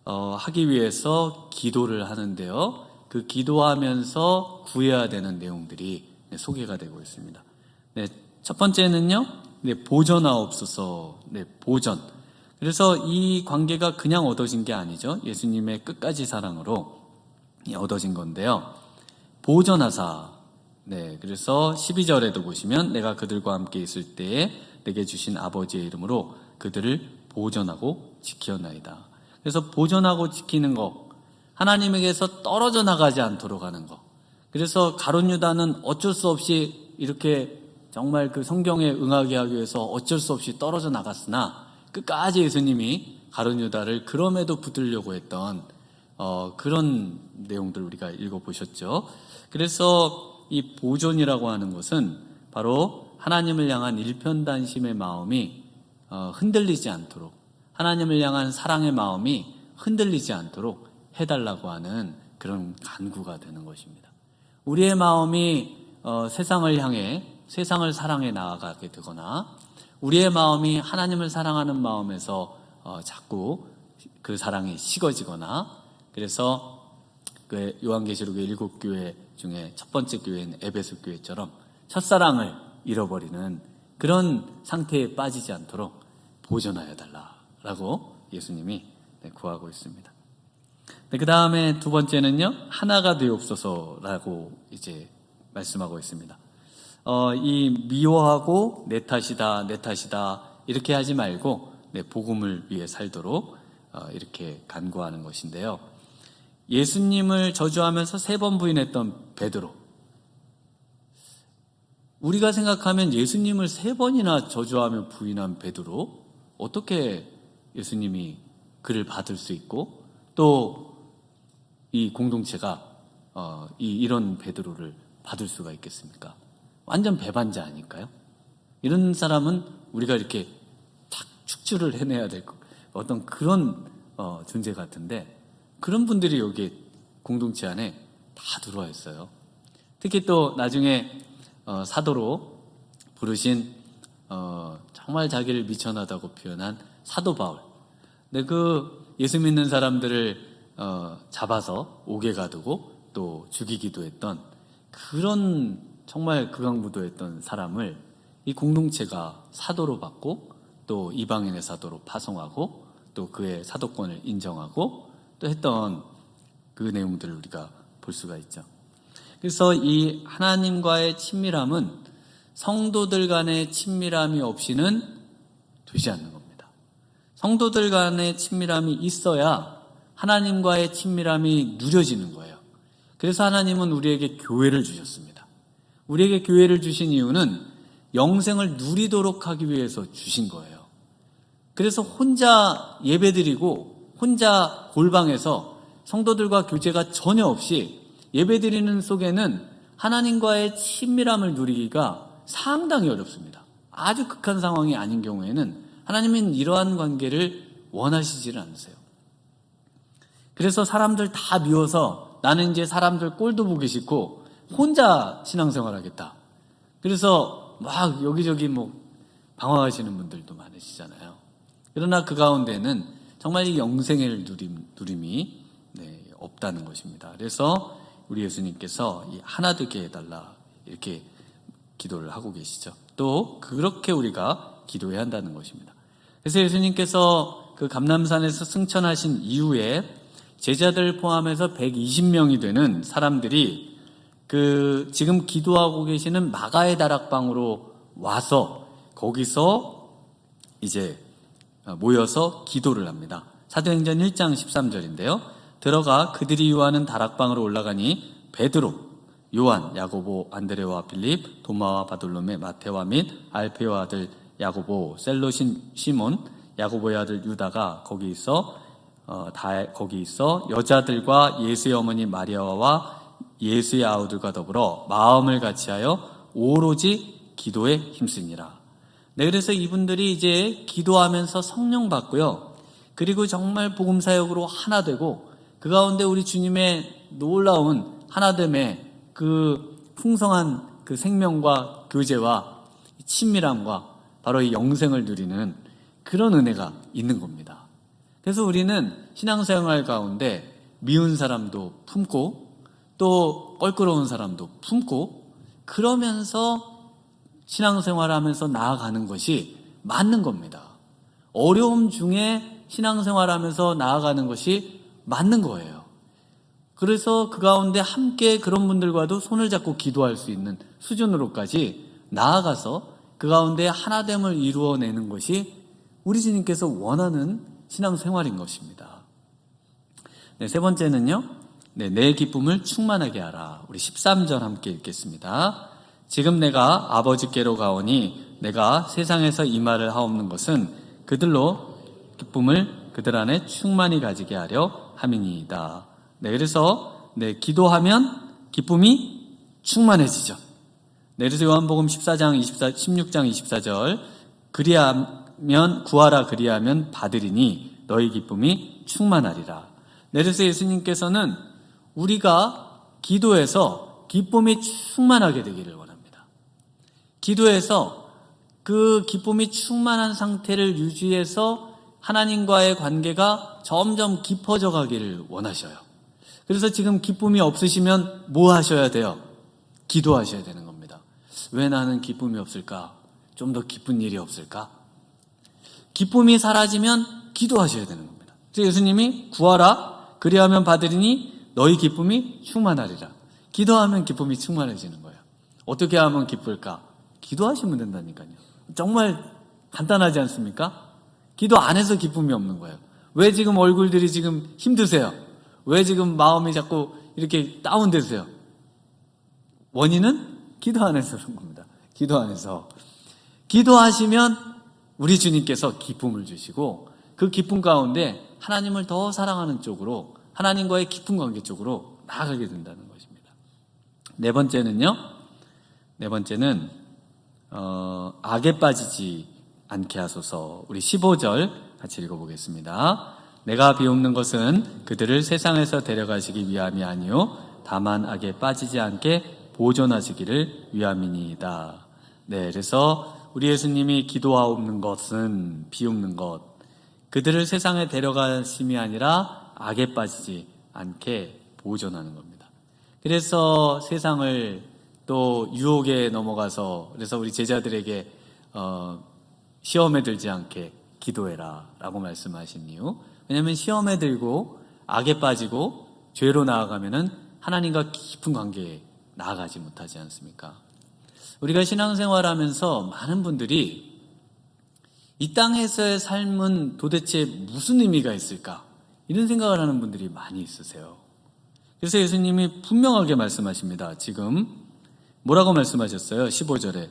하기 위해서 기도를 하는데요. 그 기도하면서 구해야 되는 내용들이 소개가 되고 있습니다. 네, 첫 번째는요, 보존하옵소서. 네, 보존. 그래서 이 관계가 그냥 얻어진 게 아니죠. 예수님의 끝까지 사랑으로 얻어진 건데요. 보존하사. 네, 그래서 12절에도 보시면 내가 그들과 함께 있을 때에 내게 주신 아버지의 이름으로 그들을 보존하고 지키었나이다. 그래서 보존하고 지키는 거, 하나님에게서 떨어져 나가지 않도록 하는 거. 그래서 가룟 유다는 어쩔 수 없이 이렇게 정말 그 성경에 응하게 하기 위해서 어쩔 수 없이 떨어져 나갔으나 끝까지 예수님이 가룟 유다를 그럼에도 붙들려고 했던 그런 내용들 우리가 읽어보셨죠. 그래서 이 보존이라고 하는 것은 바로 하나님을 향한 일편단심의 마음이 흔들리지 않도록, 하나님을 향한 사랑의 마음이 흔들리지 않도록 해달라고 하는 그런 간구가 되는 것입니다. 우리의 마음이 세상을 향해 세상을 사랑해 나아가게 되거나 우리의 마음이 하나님을 사랑하는 마음에서 자꾸 그 사랑이 식어지거나, 그래서 그 요한계시록의 7교회 중에 첫 번째 교회인 에베소 교회처럼 첫사랑을 잃어버리는 그런 상태에 빠지지 않도록 보존하여 달라라고 예수님이 구하고 있습니다. 그 다음에 두 번째는요, 하나가 되옵소서라고 이제 말씀하고 있습니다. 이 미워하고 내 탓이다 이렇게 하지 말고 복음을 위해 살도록 이렇게 간구하는 것인데요. 예수님을 저주하면서 3번 부인했던 베드로, 우리가 생각하면 예수님을 3번이나 저주하며 부인한 베드로, 어떻게 예수님이 그를 받을 수 있고 또 이 공동체가 이런 베드로를 받을 수가 있겠습니까? 완전 배반자 아닐까요? 이런 사람은 우리가 이렇게 탁 축출을 해내야 될 어떤 그런 존재 같은데, 그런 분들이 여기 공동체 안에 다 들어와 있어요. 특히 또 나중에 사도로 부르신 정말 자기를 미천하다고 표현한 사도 바울. 근데 그 예수 믿는 사람들을 잡아서 옥에 가두고 또 죽이기도 했던 그런 정말 극악무도했던 사람을 이 공동체가 사도로 받고 또 이방인의 사도로 파송하고 또 그의 사도권을 인정하고 또 했던 그 내용들을 우리가 볼 수가 있죠. 그래서 이 하나님과의 친밀함은 성도들 간의 친밀함이 없이는 되지 않는 겁니다. 성도들 간의 친밀함이 있어야 하나님과의 친밀함이 누려지는 거예요. 그래서 하나님은 우리에게 교회를 주셨습니다. 우리에게 교회를 주신 이유는 영생을 누리도록 하기 위해서 주신 거예요. 그래서 혼자 예배드리고 혼자 골방에서 성도들과 교제가 전혀 없이 예배드리는 속에는 하나님과의 친밀함을 누리기가 상당히 어렵습니다. 아주 극한 상황이 아닌 경우에는 하나님은 이러한 관계를 원하시지를 않으세요. 그래서 사람들 다 미워서 나는 이제 사람들 꼴도 보기 싫고 혼자 신앙생활 하겠다. 그래서 막 여기저기 방황하시는 분들도 많으시잖아요. 그러나 그 가운데는 정말 이 영생의 누림이 없다는 것입니다. 그래서 우리 예수님께서 하나 되게 해달라 이렇게 기도를 하고 계시죠. 또 그렇게 우리가 기도해야 한다는 것입니다. 그래서 예수님께서 그 감람산에서 승천하신 이후에 제자들 포함해서 120명이 되는 사람들이 그 지금 기도하고 계시는 마가의 다락방으로 와서 거기서 이제 모여서 기도를 합니다. 사도행전 1장 13절인데요. 들어가 그들이 유하는 다락방으로 올라가니 베드로, 요한, 야고보, 안드레와 필립, 도마와 바돌로메, 마테와 및 알페오 아들 야고보, 셀로신 시몬, 야고보의 아들 유다가 거기 있어 여자들과 예수의 어머니 마리아와 예수의 아우들과 더불어 마음을 같이하여 오로지 기도에 힘쓰니라. 그래서 이분들이 이제 기도하면서 성령 받고요. 그리고 정말 복음 사역으로 하나 되고 그 가운데 우리 주님의 놀라운 하나됨의 그 풍성한 그 생명과 교제와 친밀함과 바로 이 영생을 누리는 그런 은혜가 있는 겁니다. 그래서 우리는 신앙생활 가운데 미운 사람도 품고 또 껄끄러운 사람도 품고 그러면서 신앙생활하면서 나아가는 것이 맞는 겁니다. 어려움 중에 신앙생활하면서 나아가는 것이 맞는 거예요. 그래서 그 가운데 함께 그런 분들과도 손을 잡고 기도할 수 있는 수준으로까지 나아가서 그 가운데 하나됨을 이루어내는 것이 우리 주님께서 원하는 신앙생활인 것입니다. 세 번째는요. 내 기쁨을 충만하게 하라. 우리 13절 함께 읽겠습니다. 지금 내가 아버지께로 가오니 내가 세상에서 이 말을 하옵는 것은 그들로 기쁨을 그들 안에 충만히 가지게 하려 함이니이다. 그래서 기도하면 기쁨이 충만해지죠. 그래서 요한복음 16장 24절 그리하면 구하라 그리하면 받으리니 너희 기쁨이 충만하리라. 그래서 예수님께서는 우리가 기도해서 기쁨이 충만하게 되기를 원합니다. 기도해서 그 기쁨이 충만한 상태를 유지해서 하나님과의 관계가 점점 깊어져 가기를 원하셔요. 그래서 지금 기쁨이 없으시면 뭐 하셔야 돼요? 기도하셔야 되는 겁니다. 왜 나는 기쁨이 없을까? 좀 더 기쁜 일이 없을까? 기쁨이 사라지면 기도하셔야 되는 겁니다. 그래서 예수님이 구하라 그리하면 받으리니 너희 기쁨이 충만하리라. 기도하면 기쁨이 충만해지는 거예요. 어떻게 하면 기쁠까? 기도하시면 된다니까요. 정말 간단하지 않습니까? 기도 안 해서 기쁨이 없는 거예요. 왜 지금 얼굴들이 지금 힘드세요? 왜 지금 마음이 자꾸 이렇게 다운되세요? 원인은 기도 안 해서 그런 겁니다. 기도 안 해서. 기도하시면 우리 주님께서 기쁨을 주시고 그 기쁨 가운데 하나님을 더 사랑하는 쪽으로 하나님과의 깊은 관계 쪽으로 나아가게 된다는 것입니다. 네 번째는 악에 빠지지 않게 하소서. 우리 15절 같이 읽어보겠습니다. 내가 비옵는 것은 그들을 세상에서 데려가시기 위함이 아니요 다만 악에 빠지지 않게 보존하시기를 위함이니이다. 그래서 우리 예수님이 기도하옵는 것은 비옵는 것, 그들을 세상에 데려가심이 아니라 악에 빠지지 않게 보존하는 겁니다. 그래서 세상을 또 유혹에 넘어가서 그래서 우리 제자들에게 시험에 들지 않게 기도해라 라고 말씀하신 이유, 왜냐하면 시험에 들고 악에 빠지고 죄로 나아가면은 하나님과 깊은 관계에 나아가지 못하지 않습니까? 우리가 신앙생활하면서 많은 분들이 이 땅에서의 삶은 도대체 무슨 의미가 있을까? 이런 생각을 하는 분들이 많이 있으세요. 그래서 예수님이 분명하게 말씀하십니다. 지금 뭐라고 말씀하셨어요? 15절에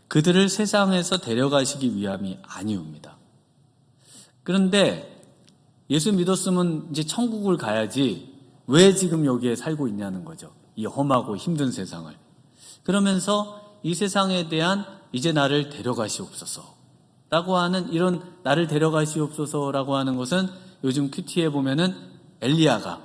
그들을 세상에서 데려가시기 위함이 아니옵니다. 그런데 예수 믿었으면 이제 천국을 가야지 왜 지금 여기에 살고 있냐는 거죠. 이 험하고 힘든 세상을. 그러면서 이 세상에 대한 이제 나를 데려가시옵소서 라고 하는, 이런 나를 데려가시옵소서라고 하는 것은 요즘 큐티에 보면은 엘리야가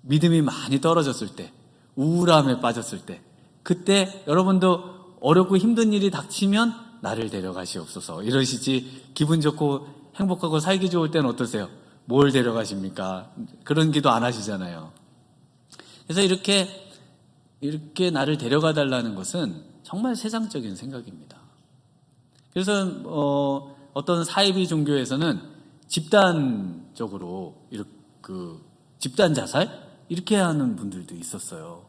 믿음이 많이 떨어졌을 때, 우울함에 빠졌을 때, 그때 여러분도 어렵고 힘든 일이 닥치면 나를 데려가시옵소서 이러시지, 기분 좋고 행복하고 살기 좋을 때는 어떠세요? 뭘 데려가십니까? 그런 기도 안 하시잖아요. 그래서 이렇게 나를 데려가 달라는 것은 정말 세상적인 생각입니다. 그래서 어떤 사이비 종교에서는 집단적으로 이렇게 집단 자살 이렇게 하는 분들도 있었어요.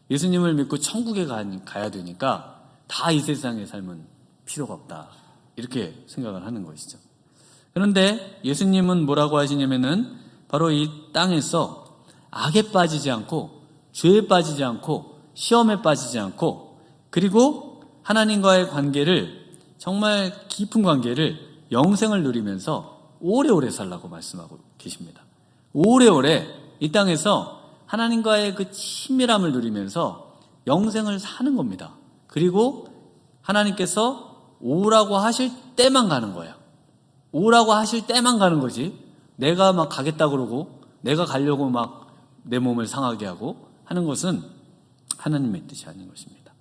예수님을 믿고 천국에 가야 되니까 다 이 세상의 삶은 필요가 없다 이렇게 생각을 하는 것이죠. 그런데 예수님은 뭐라고 하시냐면은 바로 이 땅에서 악에 빠지지 않고 죄에 빠지지 않고 시험에 빠지지 않고 그리고 하나님과의 관계를, 정말 깊은 관계를, 영생을 누리면서 오래오래 살라고 말씀하고 계십니다. 오래오래 이 땅에서 하나님과의 그 친밀함을 누리면서 영생을 사는 겁니다. 그리고 하나님께서 오라고 하실 때만 가는 거예요. 오라고 하실 때만 가는 거지, 내가 막 가겠다 그러고 내가 가려고 막 내 몸을 상하게 하고 하는 것은 하나님의 뜻이 아닌 것입니다.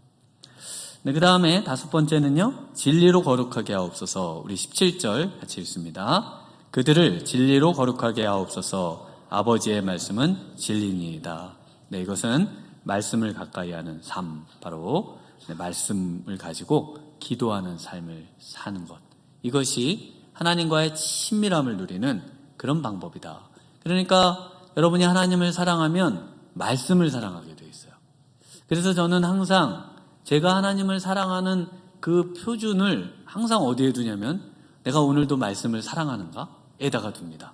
네, 그 다음에 5번째는요, 진리로 거룩하게 하옵소서. 우리 17절 같이 읽습니다. 그들을 진리로 거룩하게 하옵소서. 아버지의 말씀은 진리니이다. 네, 이것은 말씀을 가까이 하는 삶, 바로 말씀을 가지고 기도하는 삶을 사는 것, 이것이 하나님과의 친밀함을 누리는 그런 방법이다. 그러니까 여러분이 하나님을 사랑하면 말씀을 사랑하게 돼 있어요. 그래서 저는 항상 제가 하나님을 사랑하는 그 표준을 항상 어디에 두냐면, 내가 오늘도 말씀을 사랑하는가? 에다가 둡니다.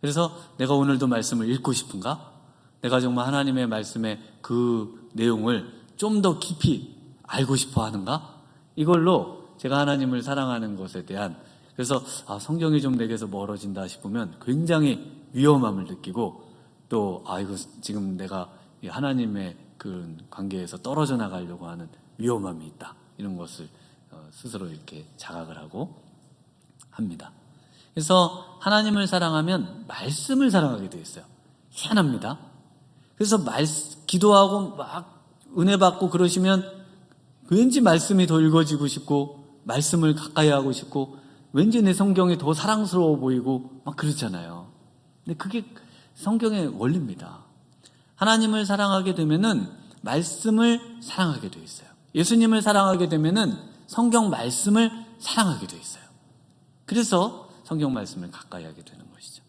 그래서 내가 오늘도 말씀을 읽고 싶은가? 내가 정말 하나님의 말씀의 그 내용을 좀 더 깊이 알고 싶어 하는가? 이걸로 제가 하나님을 사랑하는 것에 대한, 그래서 성경이 좀 내게서 멀어진다 싶으면 굉장히 위험함을 느끼고, 또 이거 지금 내가 하나님의 그 관계에서 떨어져 나가려고 하는 위험함이 있다, 이런 것을 스스로 이렇게 자각을 하고 합니다. 그래서 하나님을 사랑하면 말씀을 사랑하게 되어 있어요. 희한합니다. 그래서 기도하고 막 은혜 받고 그러시면 왠지 말씀이 더 읽어지고 싶고 말씀을 가까이 하고 싶고 왠지 내 성경이 더 사랑스러워 보이고 막 그렇잖아요. 근데 그게 성경의 원리입니다. 하나님을 사랑하게 되면은 말씀을 사랑하게 되어 있어요. 예수님을 사랑하게 되면은 성경 말씀을 사랑하게 되어 있어요. 그래서 성경 말씀을 가까이 하게 되는 것이죠.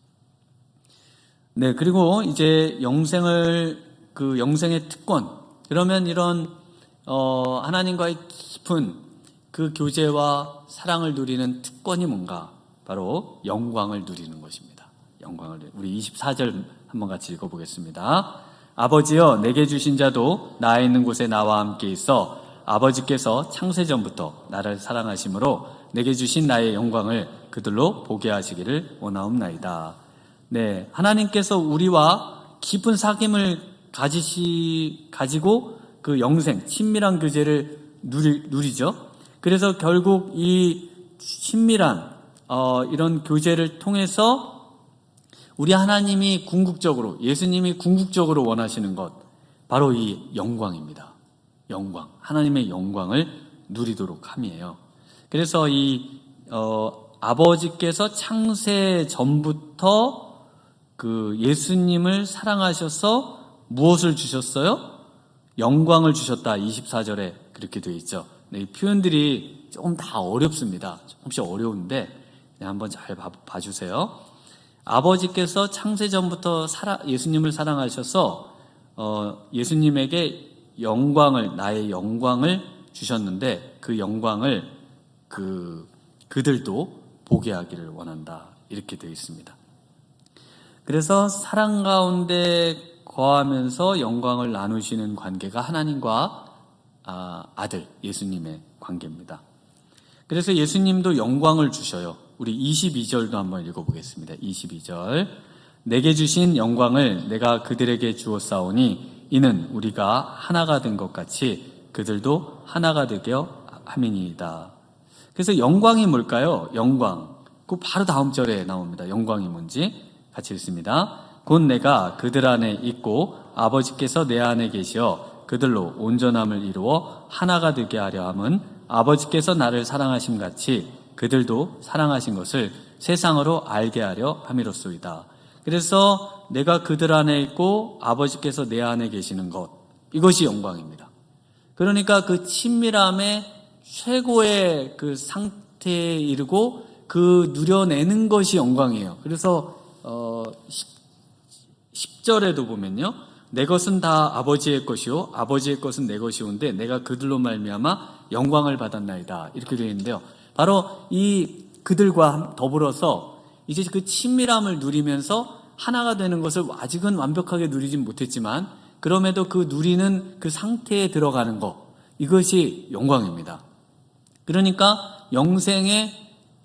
네, 그리고 이제 영생의 특권. 그러면 이런 하나님과의 깊은 그 교제와 사랑을 누리는 특권이 뭔가? 바로 영광을 누리는 것입니다. 영광을. 우리 24절 한번 같이 읽어보겠습니다. 아버지여, 내게 주신 자도 나 있는 곳에 나와 함께 있어 아버지께서 창세전부터 나를 사랑하심으로 내게 주신 나의 영광을 그들로 보게 하시기를 원하옵나이다. 네, 하나님께서 우리와 깊은 사귐을 가지고 그 영생, 친밀한 교제를 누리죠. 그래서 결국 이 친밀한 이런 교제를 통해서 우리 하나님이 궁극적으로, 예수님이 궁극적으로 원하시는 것, 바로 이 영광입니다. 영광, 하나님의 영광을 누리도록 함이에요. 그래서 이 아버지께서 창세 전부터 그 예수님을 사랑하셔서 무엇을 주셨어요? 영광을 주셨다. 24절에 그렇게 되어 있죠. 네, 이 표현들이 조금 다 어렵습니다. 조금씩 어려운데 그냥 한번 잘 봐주세요. 아버지께서 창세 전부터 예수님을 사랑하셔서 예수님에게 영광을, 나의 영광을 주셨는데, 그 영광을 그들도 보게 하기를 원한다. 이렇게 되어 있습니다. 그래서 사랑 가운데 거하면서 영광을 나누시는 관계가 하나님과 아들 예수님의 관계입니다. 그래서 예수님도 영광을 주셔요. 우리 22절도 한번 읽어보겠습니다. 22절. 내게 주신 영광을 내가 그들에게 주었사오니 이는 우리가 하나가 된 것 같이 그들도 하나가 되게 함이니이다. 그래서 영광이 뭘까요? 영광. 그 바로 다음 절에 나옵니다. 영광이 뭔지 같이 읽습니다. 곧 내가 그들 안에 있고 아버지께서 내 안에 계시어 그들로 온전함을 이루어 하나가 되게 하려 함은 아버지께서 나를 사랑하심 같이 그들도 사랑하신 것을 세상으로 알게 하려 함이로소이다. 그래서 내가 그들 안에 있고 아버지께서 내 안에 계시는 것, 이것이 영광입니다. 그러니까 그 친밀함의 최고의 그 상태에 이르고 그 누려내는 것이 영광이에요. 그래서 10절에도 보면요, 내 것은 다 아버지의 것이요 아버지의 것은 내 것이온데 내가 그들로 말미암아 영광을 받았나이다. 이렇게 되어 있는데요, 바로 이 그들과 더불어서 이제 그 친밀함을 누리면서 하나가 되는 것을 아직은 완벽하게 누리진 못했지만 그럼에도 그 누리는 그 상태에 들어가는 것, 이것이 영광입니다. 그러니까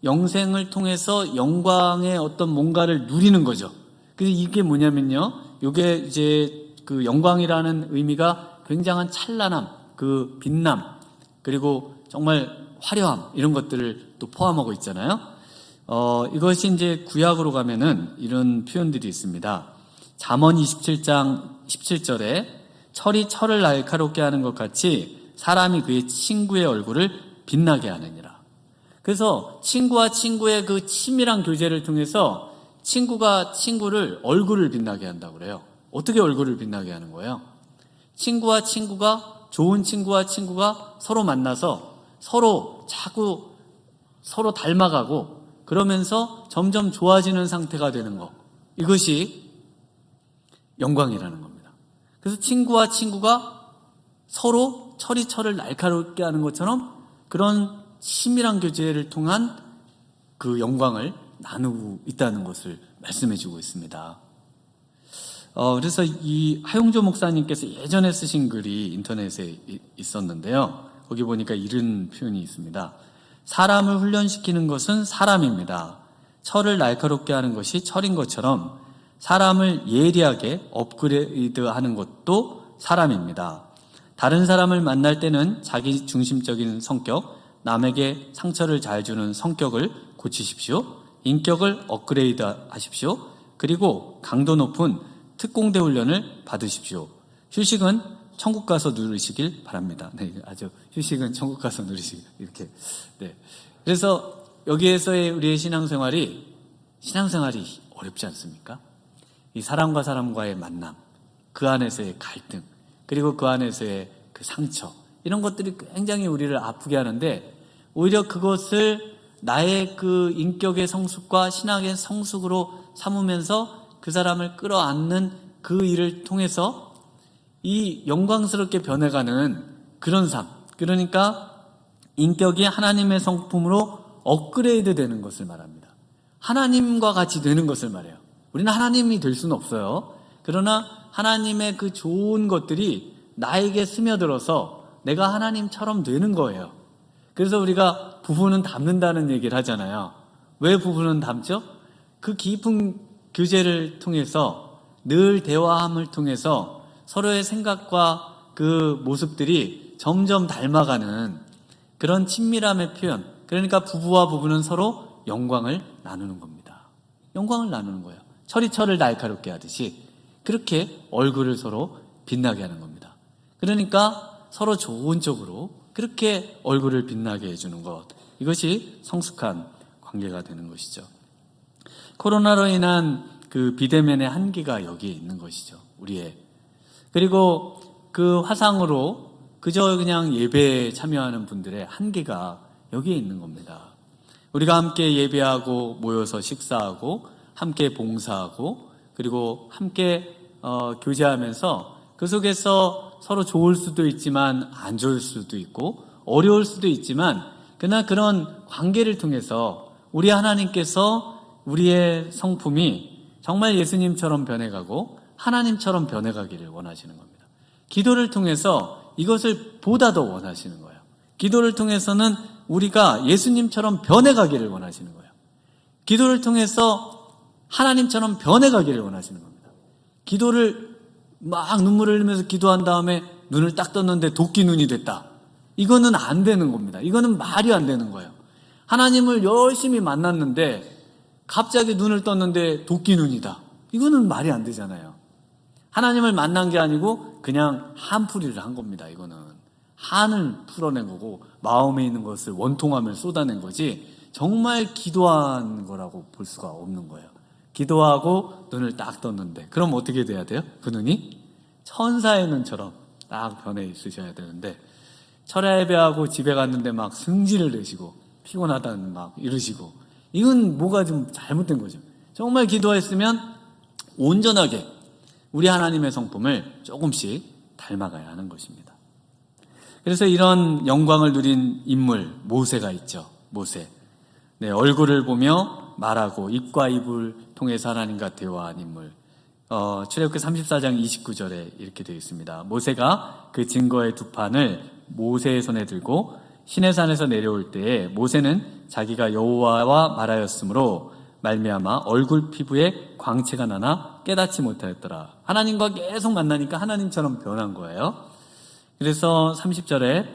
영생을 통해서 영광의 어떤 뭔가를 누리는 거죠. 그래서 이게 뭐냐면요, 이게 이제 그 영광이라는 의미가 굉장한 찬란함, 그 빛남, 그리고 정말 화려함, 이런 것들을 또 포함하고 있잖아요. 이것이 이제 구약으로 가면은 이런 표현들이 있습니다. 잠언 27장 17절에 철이 철을 날카롭게 하는 것 같이 사람이 그의 친구의 얼굴을 빛나게 하느니라. 그래서 친구와 친구의 그 친밀한 교제를 통해서 친구가 친구를 얼굴을 빛나게 한다고 그래요. 어떻게 얼굴을 빛나게 하는 거예요? 좋은 친구와 친구가 서로 만나서 서로 닮아가고 그러면서 점점 좋아지는 상태가 되는 것, 이것이 영광이라는 겁니다. 그래서 친구와 친구가 서로 철이 철을 날카롭게 하는 것처럼 그런 친밀한 교제를 통한 그 영광을 나누고 있다는 것을 말씀해 주고 있습니다. 그래서 이 하용조 목사님께서 예전에 쓰신 글이 인터넷에 있었는데요, 거기 보니까 이런 표현이 있습니다. 사람을 훈련시키는 것은 사람입니다. 철을 날카롭게 하는 것이 철인 것처럼 사람을 예리하게 업그레이드하는 것도 사람입니다. 다른 사람을 만날 때는 자기 중심적인 성격, 남에게 상처를 잘 주는 성격을 고치십시오. 인격을 업그레이드 하십시오. 그리고 강도 높은 특공대 훈련을 받으십시오. 휴식은 천국 가서 누리시길 바랍니다. 네, 휴식은 천국 가서 누리시길, 이렇게. 네. 그래서 여기에서의 우리의 신앙생활이 어렵지 않습니까? 이 사람과 사람과의 만남, 그 안에서의 갈등, 그리고 그 안에서의 그 상처, 이런 것들이 굉장히 우리를 아프게 하는데, 오히려 그것을 나의 그 인격의 성숙과 신앙의 성숙으로 삼으면서 그 사람을 끌어안는 그 일을 통해서 이 영광스럽게 변해가는 그런 삶, 그러니까 인격이 하나님의 성품으로 업그레이드 되는 것을 말합니다. 하나님과 같이 되는 것을 말해요. 우리는 하나님이 될 수는 없어요. 그러나 하나님의 그 좋은 것들이 나에게 스며들어서 내가 하나님처럼 되는 거예요. 그래서 우리가 부부는 닮는다는 얘기를 하잖아요. 왜 부부는 닮죠? 그 깊은 교제를 통해서, 늘 대화함을 통해서 서로의 생각과 그 모습들이 점점 닮아가는 그런 친밀함의 표현. 그러니까 부부와 부부는 서로 영광을 나누는 겁니다. 영광을 나누는 거예요. 철이 철을 날카롭게 하듯이 그렇게 얼굴을 서로 빛나게 하는 겁니다. 그러니까 서로 좋은 쪽으로 그렇게 얼굴을 빛나게 해주는 것, 이것이 성숙한 관계가 되는 것이죠. 코로나로 인한 그 비대면의 한계가 여기에 있는 것이죠, 우리의. 그리고 그 화상으로 그저 그냥 예배에 참여하는 분들의 한계가 여기에 있는 겁니다. 우리가 함께 예배하고 모여서 식사하고 함께 봉사하고 그리고 함께 교제하면서 그 속에서 서로 좋을 수도 있지만 안 좋을 수도 있고 어려울 수도 있지만 그러나 그런 관계를 통해서 우리 하나님께서 우리의 성품이 정말 예수님처럼 변해가고 하나님처럼 변해가기를 원하시는 겁니다. 기도를 통해서 이것을 보다 더 원하시는 거예요. 기도를 통해서는 우리가 예수님처럼 변해가기를 원하시는 거예요. 기도를 통해서 하나님처럼 변해가기를 원하시는 겁니다. 기도를 막 눈물을 흘리면서 기도한 다음에 눈을 딱 떴는데 도끼 눈이 됐다. 이거는 안 되는 겁니다. 이거는 말이 안 되는 거예요. 하나님을 열심히 만났는데 갑자기 눈을 떴는데 도끼 눈이다. 이거는 말이 안 되잖아요. 하나님을 만난 게 아니고 그냥 한풀이를 한 겁니다. 이거는 한을 풀어낸 거고 마음에 있는 것을 원통함을 쏟아낸 거지 정말 기도한 거라고 볼 수가 없는 거예요. 기도하고 눈을 딱 떴는데 그럼 어떻게 돼야 돼요? 그 눈이 천사의 눈처럼 딱 변해 있으셔야 되는데 철야 예배하고 집에 갔는데 막 승질을 내시고 피곤하다는 막 이러시고 이건 뭐가 좀 잘못된 거죠. 정말 기도했으면 온전하게 우리 하나님의 성품을 조금씩 닮아가야 하는 것입니다. 그래서 이런 영광을 누린 인물 모세가 있죠. 모세. 네, 얼굴을 보며 말하고 입과 입을 통해서 하나님과 대화한 인물. 출애굽기 34장 29절에 이렇게 되어 있습니다. 모세가 그 증거의 두 판을 모세의 손에 들고 시내산에서 내려올 때에 모세는 자기가 여호와와 말하였으므로 말미암아 얼굴 피부에 광채가 나나 깨닫지 못하였더라. 하나님과 계속 만나니까 하나님처럼 변한 거예요. 그래서 30절에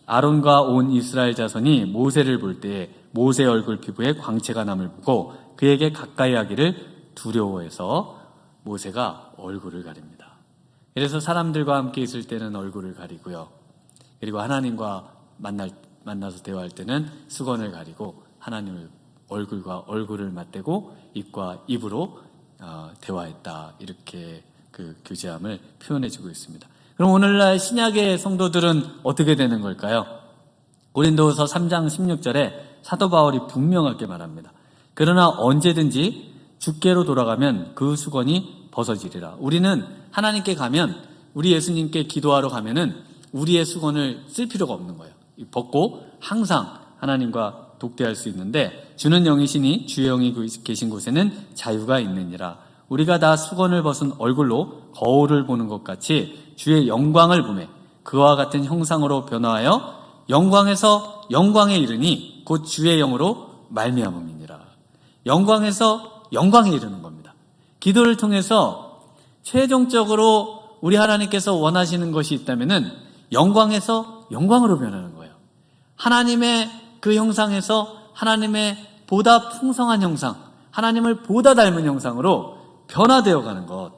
아론과 온 이스라엘 자손이 모세를 볼 때에 모세의 얼굴 피부에 광채가 남을 보고 그에게 가까이 하기를 두려워해서 모세가 얼굴을 가립니다. 그래서 사람들과 함께 있을 때는 얼굴을 가리고요. 그리고 하나님과 만나서 대화할 때는 수건을 가리고 하나님을 얼굴과 얼굴을 맞대고 입과 입으로 대화했다. 이렇게 그 교제함을 표현해주고 있습니다. 그럼 오늘날 신약의 성도들은 어떻게 되는 걸까요? 고린도후서 3장 16절에 사도 바울이 분명하게 말합니다. 그러나 언제든지 주께로 돌아가면 그 수건이 벗어지리라. 우리는 하나님께 가면 우리 예수님께 기도하러 가면은 우리의 수건을 쓸 필요가 없는 거예요. 벗고 항상 하나님과 독대할 수 있는데 주는 영이시니 주의 영이 계신 곳에는 자유가 있느니라. 우리가 다 수건을 벗은 얼굴로 거울을 보는 것 같이 주의 영광을 보매 그와 같은 형상으로 변화하여 영광에서 영광에 이르니 곧 주의 영으로 말미암음이니라. 영광에서 영광에 이르는 겁니다. 기도를 통해서 최종적으로 우리 하나님께서 원하시는 것이 있다면은 영광에서 영광으로 변하는 거예요. 하나님의 그 형상에서 하나님의 보다 풍성한 형상, 하나님을 보다 닮은 형상으로 변화되어 가는 것.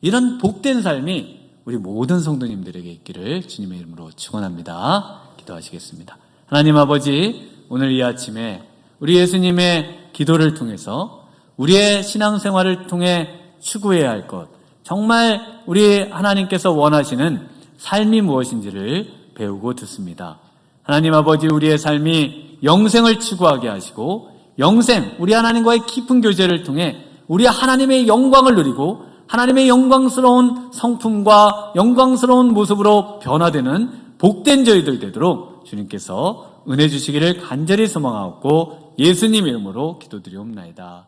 이런 복된 삶이 우리 모든 성도님들에게 있기를 주님의 이름으로 축원합니다. 기도하시겠습니다. 하나님 아버지, 오늘 이 아침에 우리 예수님의 기도를 통해서 우리의 신앙생활을 통해 추구해야 할 것, 정말 우리 하나님께서 원하시는 삶이 무엇인지를 배우고 듣습니다. 하나님 아버지, 우리의 삶이 영생을 추구하게 하시고 영생, 우리 하나님과의 깊은 교제를 통해 우리 하나님의 영광을 누리고 하나님의 영광스러운 성품과 영광스러운 모습으로 변화되는 복된 저희들 되도록 주님께서 은혜 주시기를 간절히 소망하옵고 예수님 이름으로 기도드리옵나이다.